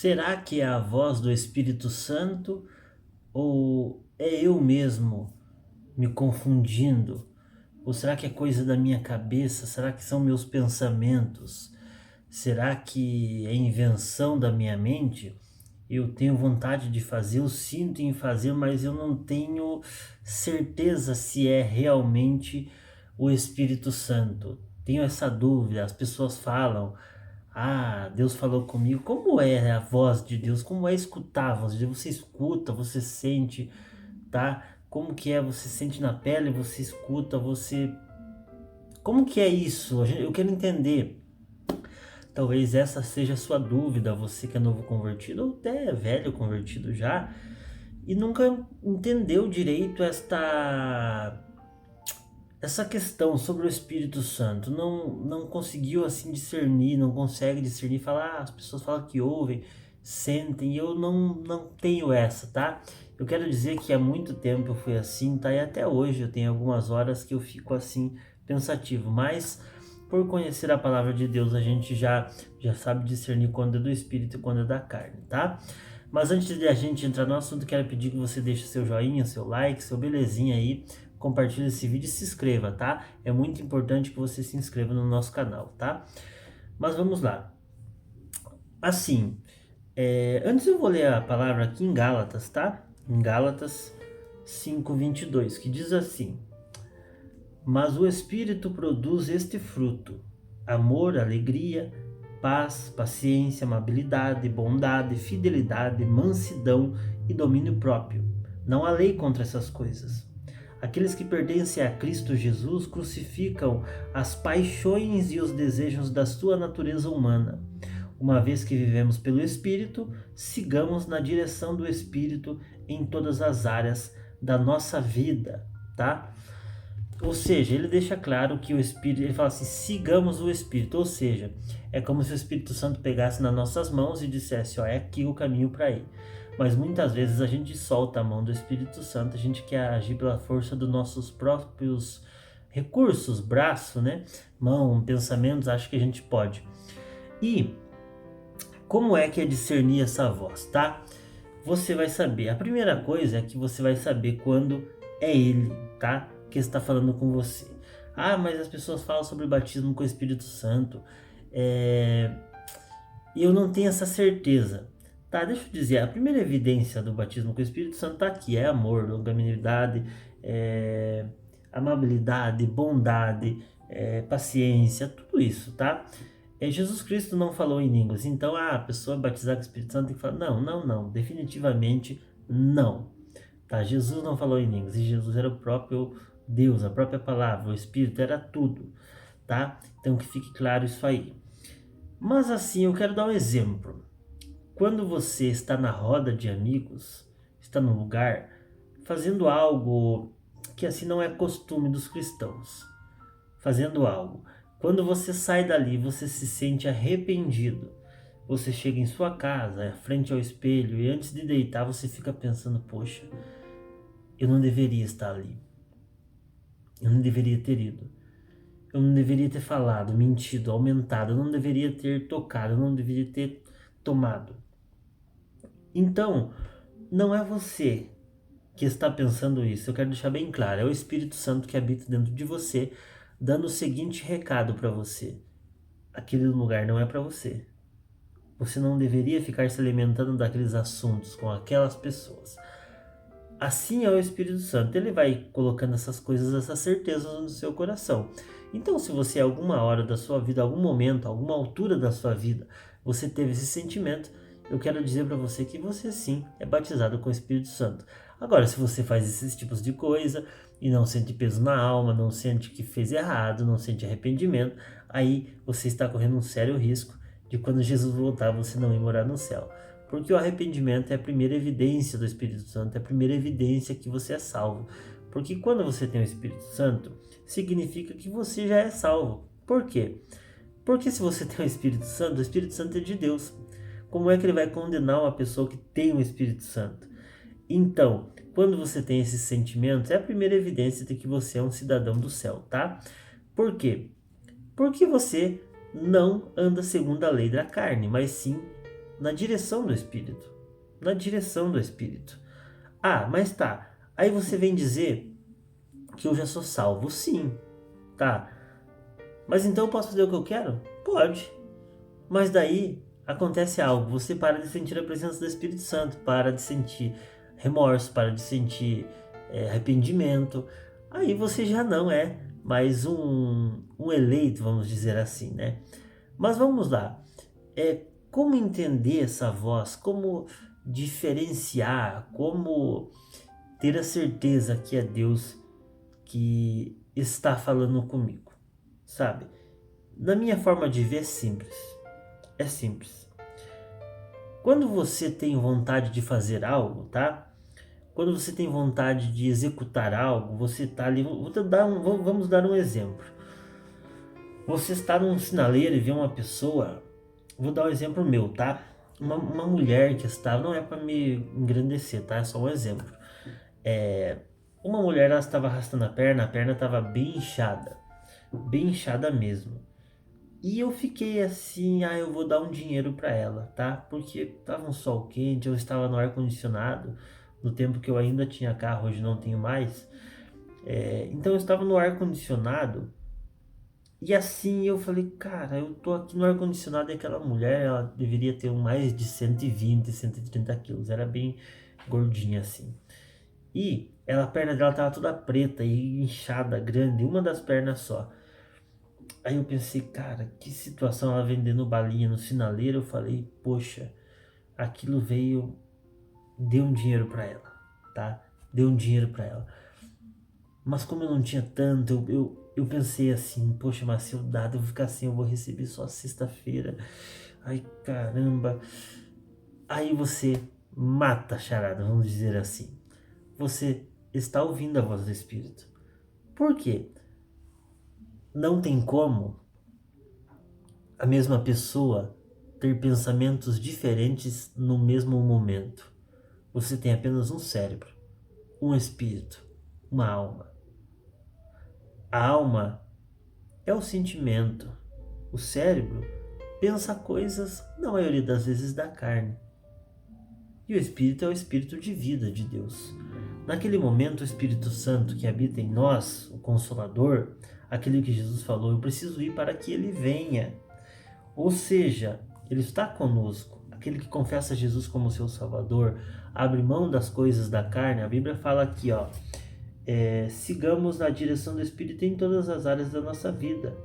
Será que é a voz do Espírito Santo ou é eu mesmo me confundindo? Ou será que é coisa da minha cabeça? Será que são meus pensamentos? Será que é invenção da minha mente? Eu tenho vontade de fazer, eu sinto em fazer, mas eu não tenho certeza se é realmente o Espírito Santo. Tenho essa dúvida. As pessoas falam: Ah, Deus falou comigo. Como é a voz de Deus? Como é escutar a voz de Deus? Você escuta, você sente, tá? Como que é? Você sente na pele, você escuta, você. Como que é isso? Eu quero entender. Talvez essa seja a sua dúvida, você que é novo convertido ou até é velho convertido já e nunca entendeu direito essa questão sobre o Espírito Santo. Não conseguiu assim discernir, não consegue discernir, falar, as pessoas falam que ouvem, sentem, e eu não tenho essa, tá? Eu quero dizer que há muito tempo eu fui assim, tá? E até hoje eu tenho algumas horas que eu fico assim pensativo, mas por conhecer a palavra de Deus, a gente já sabe discernir quando é do espírito e quando é da carne, tá? Mas antes de a gente entrar no assunto, quero pedir que você deixe seu joinha, seu like, seu belezinha aí, compartilhe esse vídeo e se inscreva, tá? É muito importante que você se inscreva no nosso canal, tá? Mas vamos lá. Assim, antes eu vou ler a palavra aqui em Gálatas, tá? Em Gálatas 5:22, que diz assim: Mas o Espírito produz este fruto: amor, alegria, paz, paciência, amabilidade, bondade, fidelidade, mansidão e domínio próprio. Não há lei contra essas coisas. Aqueles que pertencem a Cristo Jesus crucificam as paixões e os desejos da sua natureza humana. Uma vez que vivemos pelo Espírito, sigamos na direção do Espírito em todas as áreas da nossa vida, tá? Ou seja, ele deixa claro que o Espírito, ele fala assim, sigamos o Espírito, ou seja, é como se o Espírito Santo pegasse nas nossas mãos e dissesse, ó, é aqui o caminho para ir. Mas muitas vezes a gente solta a mão do Espírito Santo, a gente quer agir pela força dos nossos próprios recursos, braço, né? Mão, pensamentos, acho que a gente pode. E como é que é discernir essa voz, tá? Você vai saber. A primeira coisa é que você vai saber quando é ele, tá? Que está falando com você. Ah, mas as pessoas falam sobre batismo com o Espírito Santo. E eu não tenho essa certeza. Tá, deixa eu dizer, a primeira evidência do batismo com o Espírito Santo tá aqui, é amor, longanimidade, amabilidade, bondade, paciência, tudo isso, tá? Jesus Cristo não falou em línguas, então a pessoa batizar com o Espírito Santo tem que falar, não, definitivamente não. Tá, Jesus não falou em línguas, e Jesus era o próprio Deus, a própria palavra, o Espírito era tudo, tá? Então que fique claro isso aí. Mas assim, eu quero dar um exemplo. Quando você está na roda de amigos, está num lugar, fazendo algo que assim não é costume dos cristãos, fazendo algo. Quando você sai dali, você se sente arrependido. Você chega em sua casa, frente ao espelho, e antes de deitar, você fica pensando: poxa, eu não deveria estar ali. Eu não deveria ter ido. Eu não deveria ter falado, mentido, aumentado. Eu não deveria ter tocado. Eu não deveria ter tomado. Então, não é você que está pensando isso. Eu quero deixar bem claro. É o Espírito Santo que habita dentro de você, dando o seguinte recado para você: aquele lugar não é para você. Você não deveria ficar se alimentando daqueles assuntos com aquelas pessoas. Assim é o Espírito Santo, ele vai colocando essas coisas, essas certezas no seu coração. Então, se você, alguma hora da sua vida, algum momento, alguma altura da sua vida, você teve esse sentimento, eu quero dizer para você que você sim é batizado com o Espírito Santo. Agora, se você faz esses tipos de coisa e não sente peso na alma, não sente que fez errado, não sente arrependimento, aí você está correndo um sério risco de quando Jesus voltar você não ir morar no céu. Porque o arrependimento é a primeira evidência do Espírito Santo, é a primeira evidência que você é salvo. Porque quando você tem o Espírito Santo, significa que você já é salvo. Por quê? Porque se você tem o Espírito Santo é de Deus. Como é que ele vai condenar uma pessoa que tem o Espírito Santo? Então, quando você tem esses sentimentos, é a primeira evidência de que você é um cidadão do céu, tá? Por quê? Porque você não anda segundo a lei da carne, mas sim na direção do Espírito. Na direção do Espírito. Ah, mas tá. Aí você vem dizer que eu já sou salvo. Sim, tá. Mas então eu posso fazer o que eu quero? Pode. Mas daí acontece algo. Você para de sentir a presença do Espírito Santo. Para de sentir remorso. Para de sentir arrependimento. Aí você já não é mais um eleito, vamos dizer assim, né? Mas vamos lá. Como entender essa voz? Como diferenciar? Como ter a certeza que é Deus que está falando comigo, sabe? Na minha forma de ver é simples. É simples. Quando você tem vontade de fazer algo, tá? Quando você tem vontade de executar algo, você está ali. Vamos dar um exemplo. Você está num sinaleiro e vê uma pessoa. Vou dar um exemplo meu, tá? Uma mulher que estava. Não é para me engrandecer, tá? É só um exemplo. Uma mulher, ela estava arrastando a perna estava bem inchada mesmo. E eu fiquei assim, eu vou dar um dinheiro para ela, tá? Porque tava um sol quente, eu estava no ar condicionado, no tempo que eu ainda tinha carro, hoje não tenho mais. Então eu estava no ar condicionado e assim eu falei, cara, eu tô aqui no ar condicionado e aquela mulher, ela deveria ter mais de 120, 130 quilos, era bem gordinha assim. E a perna dela tava toda preta e inchada, grande, uma das pernas só. Aí eu pensei, cara, que situação, ela vendendo balinha no sinaleiro. Eu falei, poxa, aquilo veio, deu um dinheiro pra ela, tá? Deu um dinheiro pra ela. Mas como eu não tinha tanto, eu pensei assim, poxa, mas se eu dar, eu vou ficar assim, eu vou receber só sexta-feira. Ai, caramba. Aí você mata a charada, vamos dizer assim. Você está ouvindo a voz do Espírito. Por quê? Não tem como a mesma pessoa ter pensamentos diferentes no mesmo momento. Você tem apenas um cérebro, um espírito, uma alma. A alma é o sentimento. O cérebro pensa coisas, na maioria das vezes, da carne. E o espírito é o espírito de vida de Deus. Naquele momento, o Espírito Santo que habita em nós, o Consolador, aquele que Jesus falou, eu preciso ir para que ele venha. Ou seja, ele está conosco. Aquele que confessa Jesus como seu Salvador, abre mão das coisas da carne. A Bíblia fala aqui, sigamos na direção do Espírito em todas as áreas da nossa vida,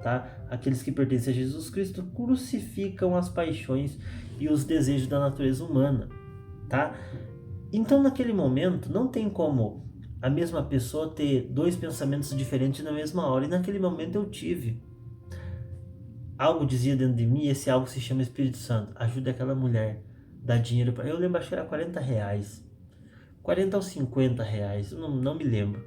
tá? Aqueles que pertencem a Jesus Cristo crucificam as paixões e os desejos da natureza humana, tá? Então, naquele momento, não tem como a mesma pessoa ter dois pensamentos diferentes na mesma hora. E naquele momento eu tive. Algo dizia dentro de mim, esse algo se chama Espírito Santo. Ajude aquela mulher, dá dinheiro para. Eu lembro, acho que era R$40. 40 ou 50 reais, não me lembro.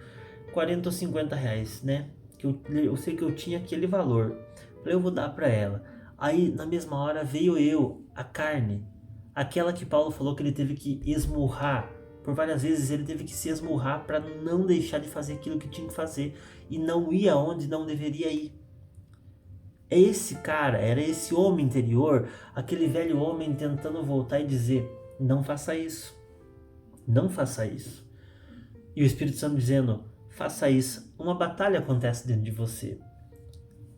40 ou 50 reais, né? Que eu sei que eu tinha aquele valor. Eu vou dar para ela. Aí, na mesma hora, veio a carne. Aquela que Paulo falou que ele teve que esmurrar. Por várias vezes ele teve que se esmurrar para não deixar de fazer aquilo que tinha que fazer. E não ir aonde não deveria ir. É esse cara, era esse homem interior, aquele velho homem tentando voltar e dizer, não faça isso, não faça isso. E o Espírito Santo dizendo, faça isso. Uma batalha acontece dentro de você.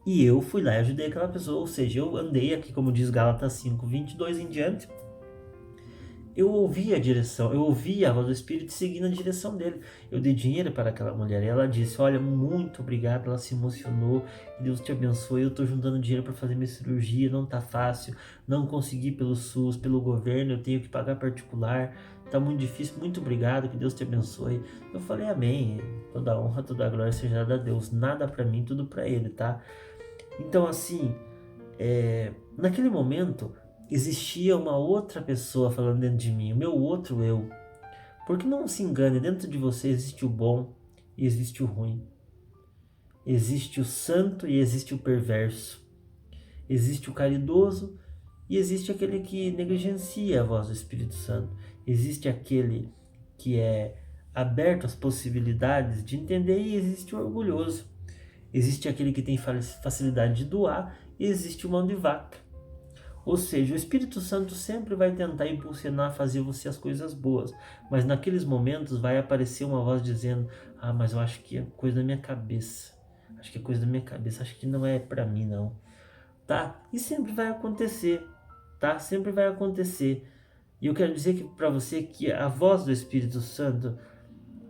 E eu fui lá e ajudei aquela pessoa, ou seja, eu andei aqui, como diz Gálatas 5:22 em diante, eu ouvi a direção, eu ouvi a voz do Espírito seguindo a direção dele. Eu dei dinheiro para aquela mulher e ela disse, olha, muito obrigado, ela se emocionou, Deus te abençoe, eu estou juntando dinheiro para fazer minha cirurgia, não tá fácil, não consegui pelo SUS, pelo governo, eu tenho que pagar particular, tá muito difícil, muito obrigado, que Deus te abençoe. Eu falei, amém, toda honra, toda glória seja dada a Deus, nada para mim, tudo para ele, tá? Então assim, naquele momento, existia uma outra pessoa falando dentro de mim, o meu outro eu. Porque não se engane, dentro de você existe o bom e existe o ruim. Existe o santo e existe o perverso. Existe o caridoso e existe aquele que negligencia a voz do Espírito Santo. Existe aquele que é aberto às possibilidades de entender e existe o orgulhoso. Existe aquele que tem facilidade de doar e existe o mão de vaca. Ou seja, o Espírito Santo sempre vai tentar impulsionar a fazer você as coisas boas, mas naqueles momentos vai aparecer uma voz dizendo: ah, mas eu acho que é coisa da minha cabeça. Acho que é coisa da minha cabeça, acho que não é pra mim não, tá? E sempre vai acontecer, tá? Sempre vai acontecer. E eu quero dizer que para você que a voz do Espírito Santo,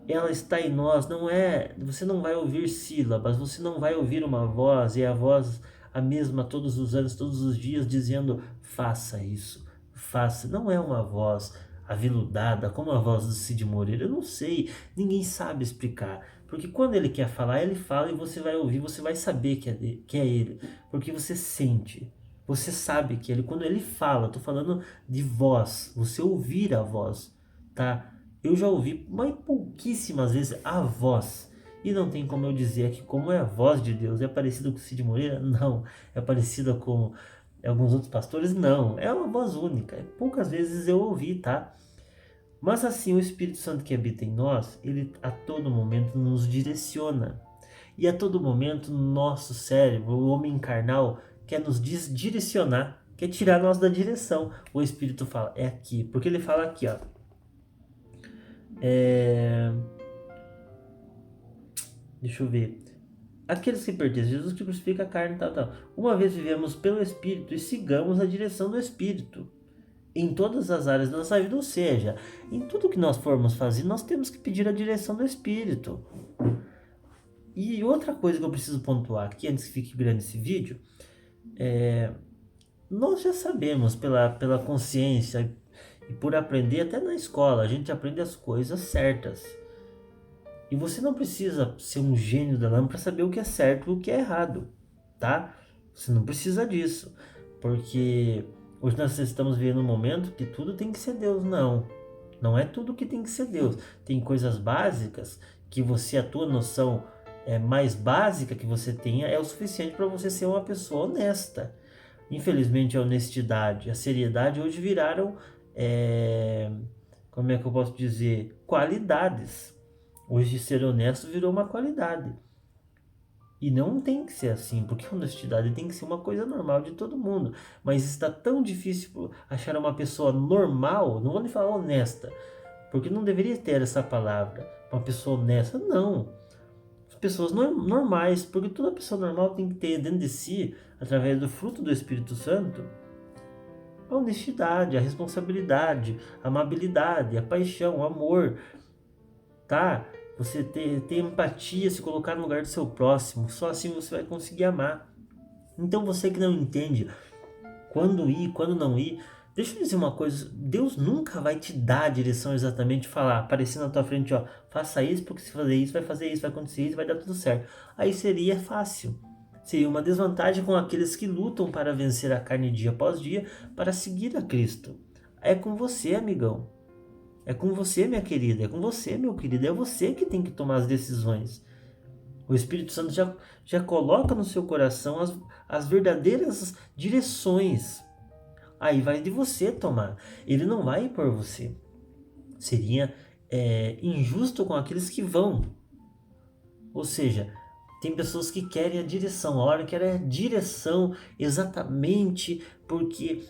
ela está em nós, não é, você não vai ouvir sílabas, você não vai ouvir uma voz e a voz a mesma todos os anos, todos os dias dizendo faça isso, faça. Não é uma voz aveludada como a voz do Cid Moreira. Eu não sei, ninguém sabe explicar. Porque quando ele quer falar, ele fala e você vai ouvir, você vai saber que é ele, porque você sente. Você sabe que ele, quando ele fala, tô falando de voz, você ouvir a voz, tá? Eu já ouvi, mas pouquíssimas vezes, a voz. E não tem como eu dizer que como é a voz de Deus, é parecido com o Cid Moreira? Não. É parecida com alguns outros pastores? Não. É uma voz única. Poucas vezes eu ouvi, tá? Mas assim, o Espírito Santo que habita em nós, ele a todo momento nos direciona. E a todo momento, nosso cérebro, o homem carnal, quer nos direcionar, quer tirar nós da direção. O Espírito fala, é aqui. Porque ele fala aqui, ó. Deixa eu ver. Aqueles que pertencem a Jesus que crucifica a carne, tal, tal. Uma vez vivemos pelo Espírito e sigamos a direção do Espírito em todas as áreas da nossa vida, ou seja, em tudo que nós formos fazer, nós temos que pedir a direção do Espírito. E outra coisa que eu preciso pontuar aqui, antes que fique grande esse vídeo, nós já sabemos pela consciência e por aprender até na escola, a gente aprende as coisas certas. E você não precisa ser um gênio da lâmpada para saber o que é certo e o que é errado, tá? Você não precisa disso, porque hoje nós estamos vivendo um momento que tudo tem que ser Deus. Não, não é tudo que tem que ser Deus. Tem coisas básicas que você, a tua noção mais básica que você tenha é o suficiente para você ser uma pessoa honesta. Infelizmente a honestidade, a seriedade hoje viraram, como é que eu posso dizer, qualidades. Hoje ser honesto virou uma qualidade. E não tem que ser assim, porque a honestidade tem que ser uma coisa normal de todo mundo. Mas está tão difícil achar uma pessoa normal, não vou nem falar honesta, porque não deveria ter essa palavra. Uma pessoa honesta, não. As pessoas normais, porque toda pessoa normal tem que ter dentro de si, através do fruto do Espírito Santo, a honestidade, a responsabilidade, a amabilidade, a paixão, o amor, tá? Você ter empatia, se colocar no lugar do seu próximo. Só assim você vai conseguir amar. Então você que não entende quando ir, quando não ir, deixa eu dizer uma coisa. Deus nunca vai te dar a direção exatamente, falar, aparecer na tua frente, ó, faça isso, porque se fazer isso, vai acontecer isso, vai dar tudo certo. Aí seria fácil. Seria uma desvantagem com aqueles que lutam para vencer a carne dia após dia, para seguir a Cristo. É com você, amigão. É com você, minha querida, é com você, meu querido, é você que tem que tomar as decisões. O Espírito Santo já coloca no seu coração as verdadeiras direções. Aí vai de você tomar. Ele não vai por você. Seria injusto com aqueles que vão. Ou seja, tem pessoas que querem a direção, a hora que querem a direção exatamente porque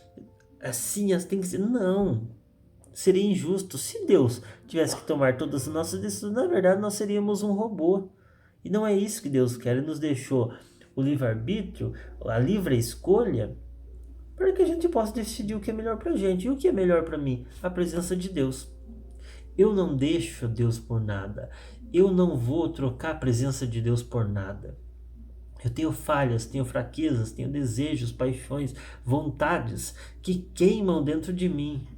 assim as tem que ser. Não. Seria injusto se Deus tivesse que tomar todas as nossas decisões. Na verdade, nós seríamos um robô. E não é isso que Deus quer. Ele nos deixou o livre-arbítrio, a livre escolha, para que a gente possa decidir o que é melhor para a gente. E o que é melhor para mim? A presença de Deus. Eu não deixo Deus por nada. Eu não vou trocar a presença de Deus por nada. Eu tenho falhas, tenho fraquezas, tenho desejos, paixões, vontades que queimam dentro de mim.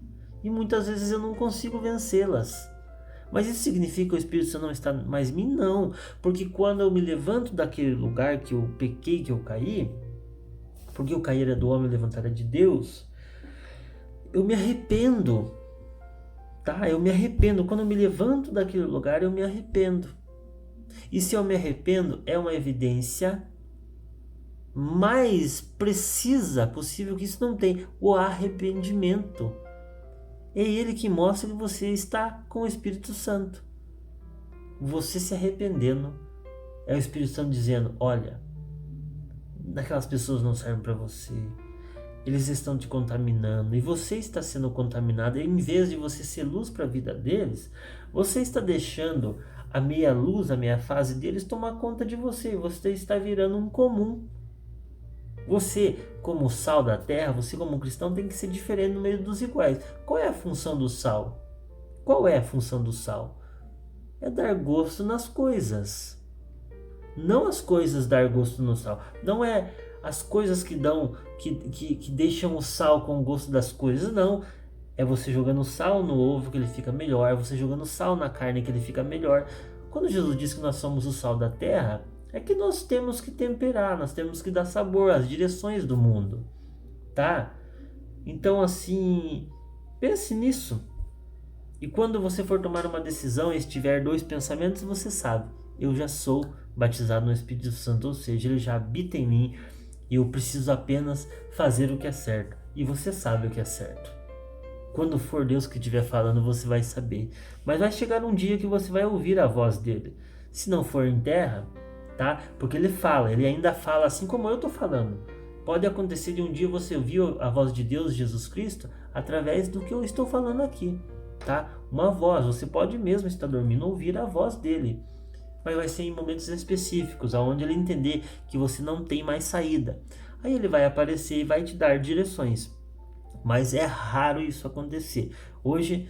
E muitas vezes eu não consigo vencê-las. Mas isso significa que o Espírito Santo não está mais em mim? Não. Porque quando eu me levanto daquele lugar que eu pequei, que eu caí, porque o cair é do homem, levantar é de Deus, eu me arrependo. Tá? Eu me arrependo. Quando eu me levanto daquele lugar, eu me arrependo. E se eu me arrependo, é uma evidência mais precisa possível que isso não tem. O arrependimento. É ele que mostra que você está com o Espírito Santo. Você se arrependendo. É o Espírito Santo dizendo, olha, aquelas pessoas não servem para você. eles estão te contaminando e você está sendo contaminado, e em vez de você ser luz para a vida deles, você está deixando a meia luz, a meia fase deles tomar conta de você, e você está virando um comum. Você, como sal da terra, você como cristão tem que ser diferente no meio dos iguais. Qual é a função do sal? Qual é a função do sal? É dar gosto nas coisas. Não as coisas dar gosto no sal. Não é as coisas que dão, que deixam o sal com o gosto das coisas. Não. É você jogando sal no ovo que ele fica melhor. É você jogando sal na carne que ele fica melhor. Quando Jesus diz que nós somos o sal da terra, é que nós temos que temperar, nós temos que dar sabor às direções do mundo, tá? Então, assim, pense nisso. E quando você for tomar uma decisão e estiver dois pensamentos, você sabe, eu já sou batizado no Espírito Santo, ou seja, ele já habita em mim e eu preciso apenas fazer o que é certo. E você sabe o que é certo. Quando for Deus que estiver falando, você vai saber. Mas vai chegar um dia que você vai ouvir a voz dele. Se não for em terra, tá? Porque ele fala, ele ainda fala assim como eu estou falando. Pode acontecer de um dia você ouvir a voz de Deus, Jesus Cristo, através do que eu estou falando aqui, tá? Uma voz, você pode mesmo estar dormindo ouvir a voz dele. Mas vai ser em momentos específicos, onde ele entender que você não tem mais saída. Aí ele vai aparecer e vai te dar direções. Mas é raro isso acontecer. Hoje,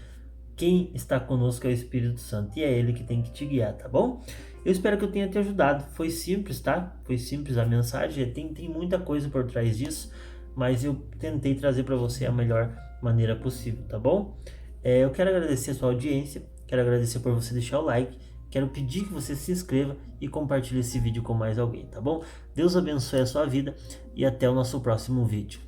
quem está conosco é o Espírito Santo e é ele que tem que te guiar, tá bom? Eu espero que eu tenha te ajudado. Foi simples, tá? Foi simples a mensagem. Tem muita coisa por trás disso, mas eu tentei trazer para você a melhor maneira possível, tá bom? Eu quero agradecer a sua audiência, quero agradecer por você deixar o like, quero pedir que você se inscreva e compartilhe esse vídeo com mais alguém, tá bom? Deus abençoe a sua vida e até o nosso próximo vídeo.